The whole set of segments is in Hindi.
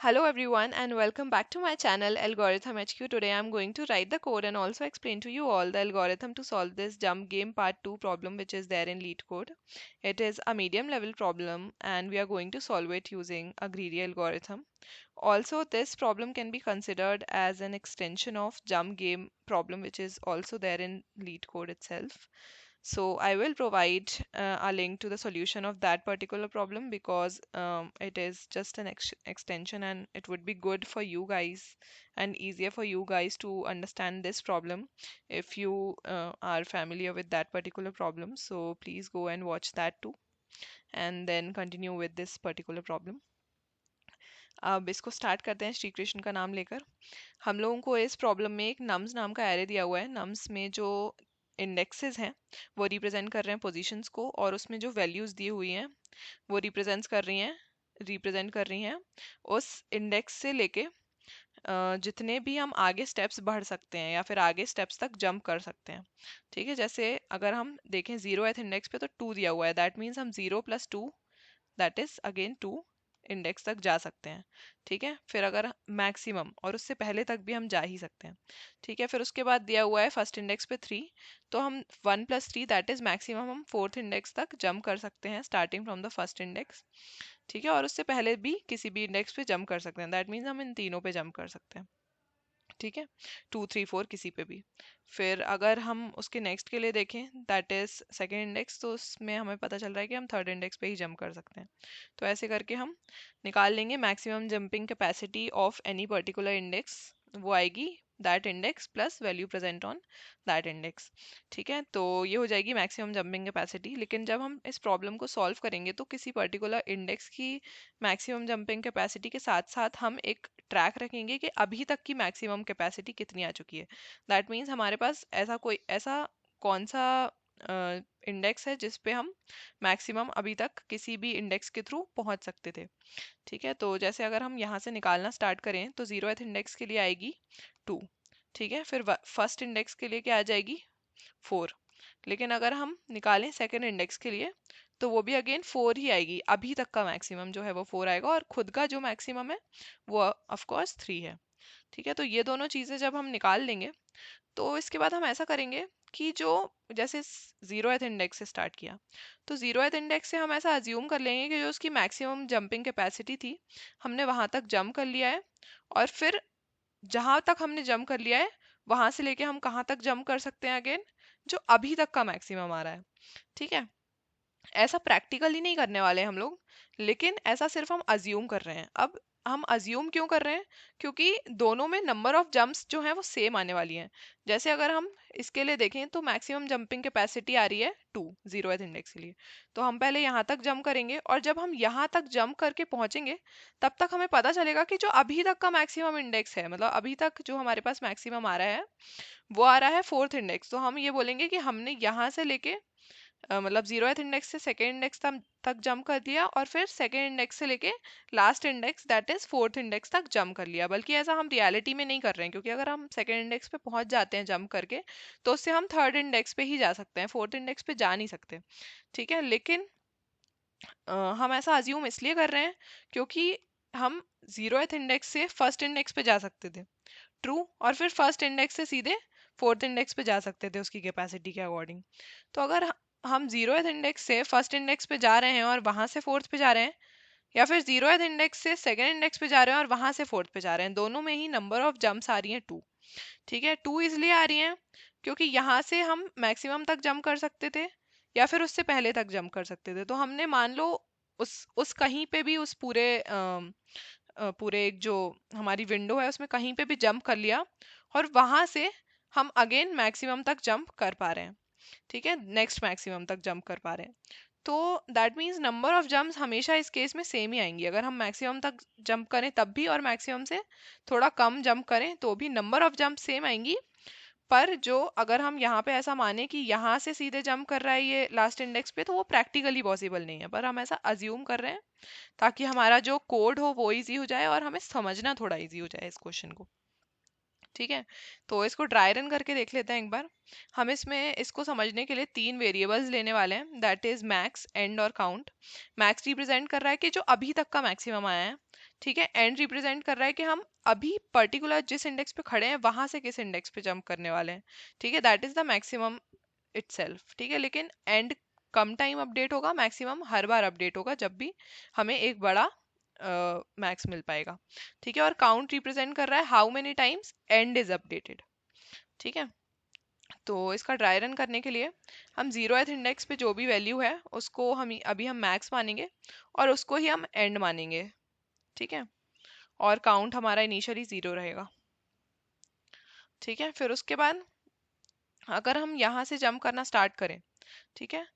Hello everyone and welcome back to my channel Algorithm HQ. Today I'm going to write the code and also explain to you all the algorithm to solve this jump game part 2 problem which is there in LeetCode. It is a medium level problem and we are going to solve it using a greedy algorithm. Also this problem can be considered as an extension of jump game problem which is also there in LeetCode itself. So I will provide a link to the solution of that particular problem because it is just an extension and it would be good for you guys and easier for you guys to understand this problem if you are familiar with that particular problem. So please go and watch that too and then continue with this particular problem. अब इसको स्टार्ट करते हैं श्री कृष्ण का नाम लेकर। हम लोगों को इस प्रॉब्लम में एक नम्स नाम का एरे दिया हुआ है। नम्स में जो इंडेक्सेस हैं वो रिप्रेजेंट कर रहे हैं पोजीशंस को और उसमें जो वैल्यूज दी हुई हैं वो रिप्रेजेंट कर रही हैं उस इंडेक्स से लेके जितने भी हम आगे स्टेप्स बढ़ सकते हैं या फिर आगे स्टेप्स तक जंप कर सकते हैं। ठीक है, जैसे अगर हम देखें 0th इंडेक्स पे तो 2 दिया हुआ है, दैट मीन्स हम 0 + 2 दैट इज अगेन 2 इंडेक्स तक जा सकते हैं। ठीक है, फिर अगर मैक्सिमम और उससे पहले तक भी हम जा ही सकते हैं। ठीक है, फिर उसके बाद दिया हुआ है फर्स्ट इंडेक्स पे 3 तो हम 1 + 3 दैट इज मैक्सिमम हम 4th इंडेक्स तक जंप कर सकते हैं starting from the first index. ठीक है, और उससे पहले भी किसी भी इंडेक्स पे जंप कर सकते हैं, दैट मीन्स हम इन तीनों पे जंप कर सकते हैं। ठीक है, 2 3 4 किसी पे भी। फिर अगर हम उसके नेक्स्ट के लिए देखें दैट इज सेकेंड इंडेक्स तो उसमें हमें पता चल रहा है कि हम थर्ड इंडेक्स पे ही जंप कर सकते हैं। तो ऐसे करके हम निकाल लेंगे maximum jumping capacity of any particular index. वो आएगी that index plus value present on that index. ठीक है, तो ये हो जाएगी मैक्सिमम जंपिंग कैपेसिटी। लेकिन जब हम इस प्रॉब्लम को सॉल्व करेंगे तो किसी पर्टिकुलर इंडेक्स की मैक्सिमम जंपिंग कैपेसिटी के साथ साथ हम एक ट्रैक रखेंगे कि अभी तक की मैक्सिमम कैपेसिटी कितनी आ चुकी है। दैट मीन्स हमारे पास ऐसा कौन सा इंडेक्स है जिस पे हम मैक्सिमम अभी तक किसी भी इंडेक्स के थ्रू पहुंच सकते थे। ठीक है, तो जैसे अगर हम यहाँ से निकालना स्टार्ट करें तो 0th इंडेक्स के लिए आएगी 2। ठीक है, फिर फर्स्ट इंडेक्स के लिए क्या आ जाएगी 4। लेकिन अगर हम निकालें सेकेंड इंडेक्स के लिए तो वो भी अगेन 4 ही आएगी। अभी तक का मैक्सिमम जो है वो 4 आएगा और खुद का जो मैक्सिमम है वो ऑफ कोर्स 3 है। ठीक है, तो ये दोनों चीज़ें जब हम निकाल लेंगे तो इसके बाद हम ऐसा करेंगे कि जो जैसे 0th इंडेक्स से स्टार्ट किया तो 0th इंडेक्स से हम ऐसा अज्यूम कर लेंगे कि जो उसकी मैक्सिमम जंपिंग कैपेसिटी थी हमने वहां तक जंप कर लिया है और फिर जहां तक हमने जंप कर लिया है वहां से लेके हम कहाँ तक जंप कर सकते हैं अगेन जो अभी तक का मैक्सिमम आ रहा है। ठीक है, ऐसा प्रैक्टिकली नहीं करने वाले हम लोग, लेकिन ऐसा सिर्फ हम अज्यूम कर रहे हैं। अब हम अज्यूम क्यों कर रहे हैं? क्योंकि दोनों में नंबर ऑफ जंप्स जो हैं वो सेम आने वाली हैं। जैसे अगर हम इसके लिए देखें तो मैक्सिमम जंपिंग कैपेसिटी आ रही है 2 0th इंडेक्स के लिए। तो हम पहले यहाँ तक जंप करेंगे और जब हम यहाँ तक जंप करके पहुंचेंगे तब तक हमें पता चलेगा कि जो अभी तक का मैक्सिमम इंडेक्स है, मतलब अभी तक जो हमारे पास मैक्सिमम आ रहा है वो आ रहा है 4th इंडेक्स। तो हम ये बोलेंगे कि हमने यहाँ से लेके मतलब 0th इंडेक्स से सेकेंड इंडेक्स तक जंप कर दिया और फिर सेकेंड इंडेक्स से लेके last index that is 4th index तक जंप कर लिया। बल्कि ऐसा हम रियलिटी में नहीं कर रहे हैं क्योंकि अगर हम सेकेंड इंडेक्स पे पहुंच जाते हैं जंप करके तो उससे हम थर्ड इंडेक्स पे ही जा सकते हैं, 4th इंडेक्स पे जा नहीं सकते। ठीक है, लेकिन हम ऐसा अज्यूम इसलिए कर रहे हैं क्योंकि हम 0th इंडेक्स से फर्स्ट इंडेक्स पे जा सकते थे, ट्रू, और फिर फर्स्ट इंडेक्स से सीधे 4th इंडेक्स पे जा सकते थे उसकी कैपेसिटी के अकॉर्डिंग। तो अगर हम 0th इंडेक्स से फर्स्ट इंडेक्स पे जा रहे हैं और वहां से 4th पे जा रहे हैं या फिर 0th इंडेक्स से सेकेंड इंडेक्स पे जा रहे हैं और वहां से 4th पे जा रहे हैं, दोनों में ही नंबर ऑफ जंप्स आ रही हैं 2। ठीक है, 2 इसलिए आ रही हैं क्योंकि यहाँ से हम मैक्सिमम तक जंप कर सकते थे या फिर उससे पहले तक जंप कर सकते थे। तो हमने मान लो उस कहीं पे भी उस पूरे एक जो हमारी विंडो है उसमें कहीं पे भी जंप कर लिया और वहां से हम अगेन मैक्सिमम तक जंप कर पा रहे हैं। ठीक है, नेक्स्ट मैक्सिमम तक जंप कर पा रहे हैं। तो that means number of jumps हमेशा इस केस में सेम ही आएंगी। अगर हम मैक्सिमम तक जंप करें तब भी और मैक्सिमम से थोड़ा कम जंप करें तो भी नंबर ऑफ जंप सेम आएंगी। पर जो अगर हम यहाँ पे ऐसा माने कि यहाँ से सीधे जंप कर रहा है ये लास्ट इंडेक्स पे तो वो प्रैक्टिकली पॉसिबल नहीं है, पर हम ऐसा अज्यूम कर रहे हैं ताकि हमारा जो कोड हो वो इजी हो जाए और हमें समझना थोड़ा इजी हो जाए इस क्वेश्चन को। ठीक है, तो इसको ड्राई रन करके देख लेते हैं एक बार। हम इसमें इसको समझने के लिए तीन वेरिएबल्स लेने वाले हैं, दैट इज मैक्स, एंड और काउंट। मैक्स रिप्रेजेंट कर रहा है कि जो अभी तक का मैक्सिमम आया है, ठीक है। एंड रिप्रेजेंट कर रहा है कि हम अभी पर्टिकुलर जिस इंडेक्स पे खड़े हैं वहां से किस इंडेक्स पे जंप करने वाले हैं, ठीक है। That is the maximum itself, ठीक है। लेकिन एंड कम टाइम अपडेट होगा, मैक्सिमम हर बार अपडेट होगा जब भी हमें एक बड़ा मैक्स मिल पाएगा, ठीक है। और काउंट रिप्रेजेंट कर रहा है how many times and is updated, ठीक है। तो इसका ड्राई रन करने के लिए हम 0th इंडेक्स पे जो भी वैल्यू है उसको हम अभी हम मैक्स मानेंगे और उसको ही हम एंड मानेंगे, ठीक है। और काउंट हमारा इनिशियली 0 रहेगा, ठीक है। फिर उसके बाद अगर हम यहाँ से जंप करना स्टार्ट करें, ठीक है,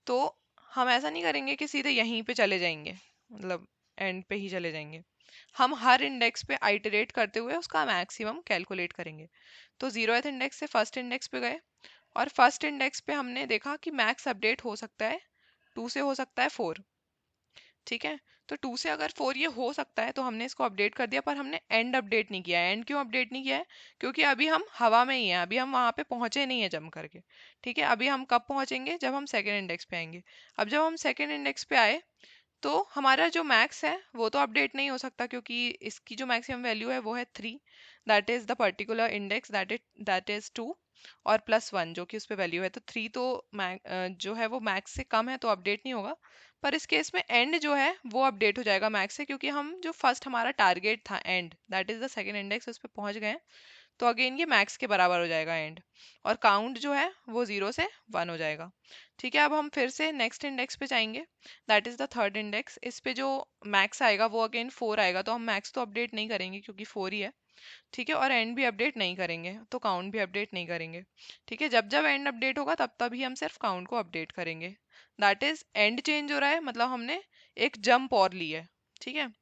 तो हम ऐसा नहीं करेंगे कि सीधे यहीं पे चले जाएंगे, मतलब एंड पे ही चले जाएंगे। हम हर इंडेक्स पे आइटरेट करते हुए उसका मैक्सिमम कैलकुलेट करेंगे। तो 0th इंडेक्स से फर्स्ट इंडेक्स पे गए और फर्स्ट इंडेक्स पे हमने देखा कि मैक्स अपडेट हो सकता है 2 से, हो सकता है 4, ठीक है। तो 2 से अगर 4 ये हो सकता है तो हमने इसको अपडेट कर दिया, पर हमने एंड अपडेट नहीं किया है। एंड क्यों अपडेट नहीं किया है? क्योंकि अभी हम हवा में ही हैं, अभी हम वहां पे पहुंचे नहीं है जम करके, ठीक है। अभी हम कब पहुंचेंगे? जब हम सेकेंड इंडेक्स पे आएंगे। अब जब हम सेकेंड इंडेक्स पे आए तो हमारा जो मैक्स है वो तो अपडेट नहीं हो सकता, क्योंकि इसकी जो मैक्सिमम वैल्यू है वो है 3, that is the particular index, that is 2 और +1 जो कि उस पे वैल्यू है। तो 3 तो जो है वो मैक्स से कम है तो अपडेट नहीं होगा। पर इस केस में एंड जो है वो अपडेट हो जाएगा मैक्स से, क्योंकि हम जो फर्स्ट हमारा टारगेट था and, that is the second index, उस पर पहुंच गए हैं। तो अगेन ये मैक्स के बराबर हो जाएगा एंड, और काउंट जो है वो 0 से 1 हो जाएगा, ठीक है। अब हम फिर से नेक्स्ट इंडेक्स पे जाएंगे, that is the third index. इस पे जो मैक्स आएगा वो अगेन 4 आएगा, तो हम मैक्स तो अपडेट नहीं करेंगे क्योंकि 4 ही है, ठीक है। और एंड भी अपडेट नहीं करेंगे तो काउंट भी अपडेट नहीं करेंगे, ठीक है। जब जब एंड अपडेट होगा तब तब ही हम सिर्फ काउंट को अपडेट करेंगे। दैट इज एंड चेंज हो रहा है, मतलब हमने एक जंप और ली है, ठीक है।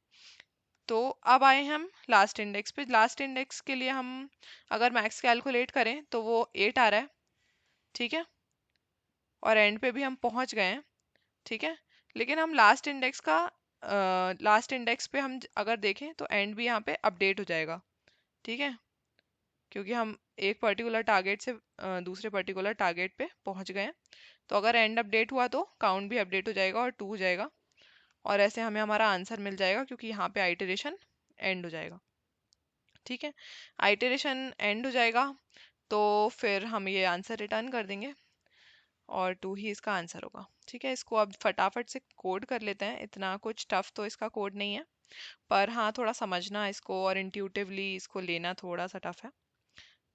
तो अब आए हम लास्ट इंडेक्स पे। लास्ट इंडेक्स के लिए हम अगर मैक्स कैलकुलेट करें तो वो 8 आ रहा है, ठीक है। और एंड पे भी हम पहुंच गए हैं, ठीक है। लेकिन हम लास्ट इंडेक्स पे हम अगर देखें तो एंड भी यहाँ पे अपडेट हो जाएगा, ठीक है। क्योंकि हम एक पर्टिकुलर टारगेट से दूसरे पर्टिकुलर टारगेट पे पहुंच गए हैं। तो अगर एंड अपडेट हुआ तो काउंट भी अपडेट हो जाएगा और 2 हो जाएगा, और ऐसे हमें हमारा आंसर मिल जाएगा, क्योंकि यहाँ पे आइटरेशन एंड हो जाएगा, ठीक है। आइटरेशन एंड हो जाएगा तो फिर हम ये आंसर रिटर्न कर देंगे और 2 ही इसका आंसर होगा, ठीक है। इसको अब फटाफट से कोड कर लेते हैं, इतना कुछ टफ तो इसका कोड नहीं है, पर हाँ थोड़ा समझना इसको और इंट्यूटिवली इसको लेना थोड़ा सा टफ है।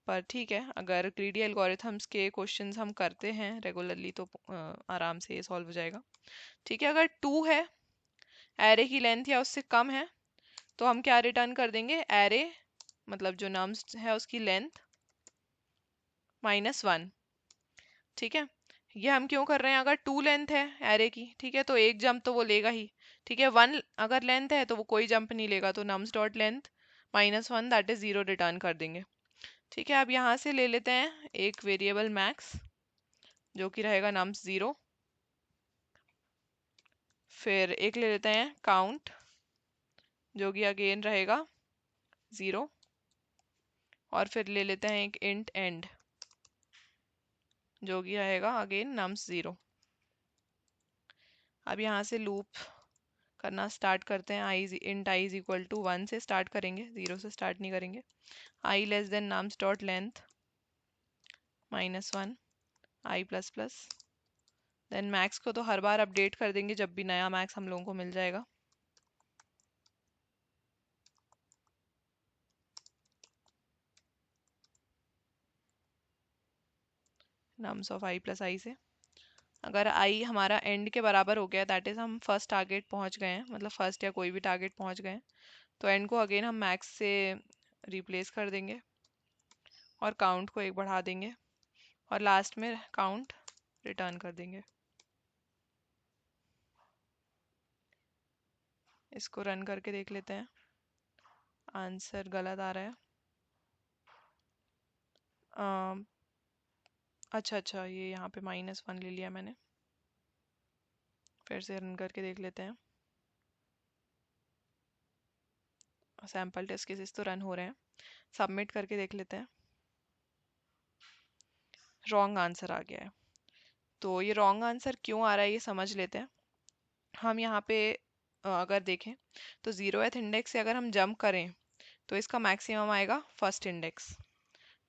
पर ठीक है, अगर ग्रीडी एल्गोरिथम्स के क्वेश्चंस हम करते हैं रेगुलरली तो आराम से ये सॉल्व हो जाएगा, ठीक है। अगर 2 है, एरे की लेंथ या उससे कम है, तो हम क्या रिटर्न कर देंगे? एरे मतलब जो नम्स है उसकी लेंथ -1, ठीक है। ये हम क्यों कर रहे हैं? अगर 2 लेंथ है एरे की, ठीक है, तो एक जंप तो वो लेगा ही, ठीक है। 1 अगर लेंथ है तो वो कोई जंप नहीं लेगा, तो nums dot length -1 that is 0 return कर देंगे, ठीक है। अब यहाँ से ले लेते हैं एक वेरिएबल मैक्स जो कि रहेगा नम्स 0, फिर एक ले लेते हैं काउंट जो कि अगेन रहेगा 0, और फिर ले लेते हैं एक इंट एंड जो कि रहेगा अगेन नम्स 0। अब यहाँ से लूप करना स्टार्ट करते हैं। I int I is equal to 1 से स्टार्ट करेंगे, 0 से स्टार्ट नहीं करेंगे। I less than nums dot length -1 I plus plus, then max को तो हर बार अपडेट कर देंगे जब भी नया मैक्स हम लोगों को मिल जाएगा। नम्स ऑफ आई प्लस आई से अगर आई हमारा एंड के बराबर हो गया, दैट इज हम फर्स्ट टारगेट पहुंच गए हैं, मतलब फर्स्ट या कोई भी टारगेट पहुंच गए हैं, तो एंड को अगेन हम मैक्स से रिप्लेस कर देंगे और काउंट को एक बढ़ा देंगे और लास्ट में काउंट रिटर्न कर देंगे। इसको रन करके देख लेते हैं, आंसर गलत आ रहा है। अच्छा अच्छा, ये यहाँ पे -1 ले लिया मैंने, फिर से रन करके देख लेते हैं। सैम्पल टेस्ट केसेस तो रन हो रहे हैं, सबमिट करके देख लेते हैं। रॉन्ग आंसर आ गया है। तो ये रॉन्ग आंसर क्यों आ रहा है ये समझ लेते हैं। हम यहाँ पे अगर देखें तो 0th इंडेक्स से अगर हम जंप करें तो इसका मैक्सिमम आएगा फर्स्ट इंडेक्स,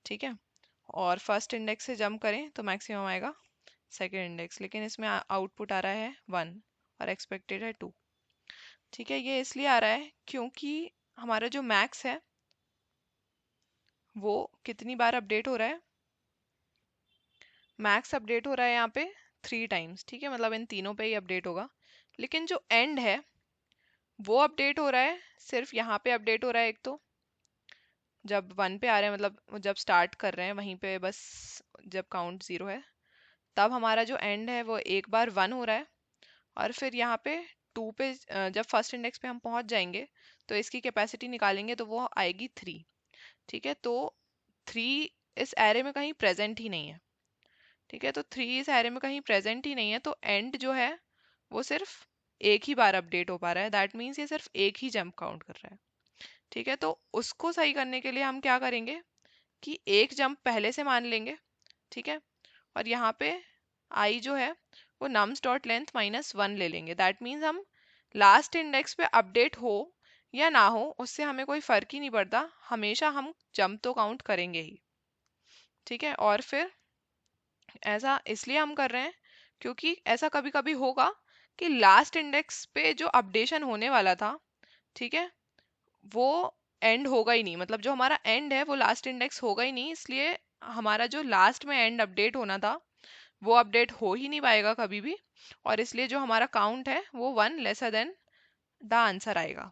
ठीक है। और फर्स्ट इंडेक्स से जंप करें तो मैक्सिमम आएगा सेकेंड इंडेक्स, लेकिन इसमें आउटपुट आ रहा है 1 और एक्सपेक्टेड है 2, ठीक है। ये इसलिए आ रहा है क्योंकि हमारा जो मैक्स है वो कितनी बार अपडेट हो रहा है, मैक्स अपडेट हो रहा है यहाँ पे 3 टाइम्स, ठीक है, मतलब इन तीनों पे ही अपडेट होगा। लेकिन जो एंड है वो अपडेट हो रहा है, सिर्फ यहाँ पे अपडेट हो रहा है एक तो, जब 1 पे आ रहे हैं, मतलब जब स्टार्ट कर रहे हैं वहीं पे बस, जब काउंट 0 है तब हमारा जो एंड है वो एक बार 1 हो रहा है। और फिर यहाँ पे 2 पे जब फर्स्ट इंडेक्स पे हम पहुंच जाएंगे तो इसकी कैपेसिटी निकालेंगे तो वो आएगी 3, ठीक है। तो 3 इस एरे में कहीं प्रेजेंट ही नहीं है, ठीक है। तो 3 इस एरे में कहीं प्रेजेंट ही नहीं है, तो एंड जो है वो सिर्फ एक ही बार अपडेट हो पा रहा है। दैट मीन्स ये सिर्फ एक ही जंप काउंट कर रहा है, ठीक है। तो उसको सही करने के लिए हम क्या करेंगे कि एक जंप पहले से मान लेंगे, ठीक है। और यहाँ पे आई जो है वो नम्स डॉट लेंथ -1 ले लेंगे। दैट मीन्स हम लास्ट इंडेक्स पे अपडेट हो या ना हो उससे हमें कोई फर्क ही नहीं पड़ता, हमेशा हम जंप तो काउंट करेंगे ही, ठीक है। और फिर ऐसा इसलिए हम कर रहे हैं क्योंकि ऐसा कभी कभी होगा कि लास्ट इंडेक्स पे जो अपडेशन होने वाला था, ठीक है, वो एंड होगा ही नहीं, मतलब जो हमारा एंड है वो लास्ट इंडेक्स होगा ही नहीं, इसलिए हमारा जो लास्ट में एंड अपडेट होना था वो अपडेट हो ही नहीं पाएगा कभी भी। और इसलिए जो हमारा काउंट है वो 1 लेसर देन द आंसर आएगा,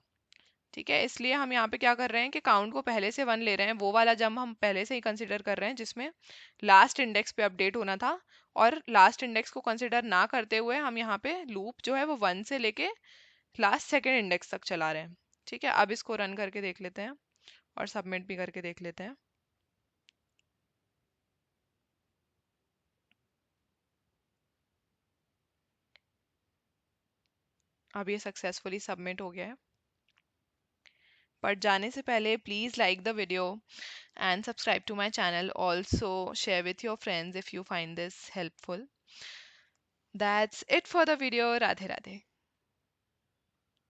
ठीक है। इसलिए हम यहाँ पे क्या कर रहे हैं कि काउंट को पहले से 1 ले रहे हैं, वो वाला जंप हम पहले से ही कंसिडर कर रहे हैं जिसमें लास्ट इंडेक्स पे अपडेट होना था। और लास्ट इंडेक्स को कंसिडर ना करते हुए हम यहाँ पे लूप जो है वो 1 से लेके लास्ट सेकेंड इंडेक्स तक चला रहे हैं, ठीक है। अब इसको रन करके देख लेते हैं और सबमिट भी करके देख लेते हैं। अब ये सक्सेसफुली सबमिट हो गया है। पर जाने से पहले please like the video and subscribe to my channel. Also share with your friends if you find this helpful. That's it for the video. Radhe Radhe.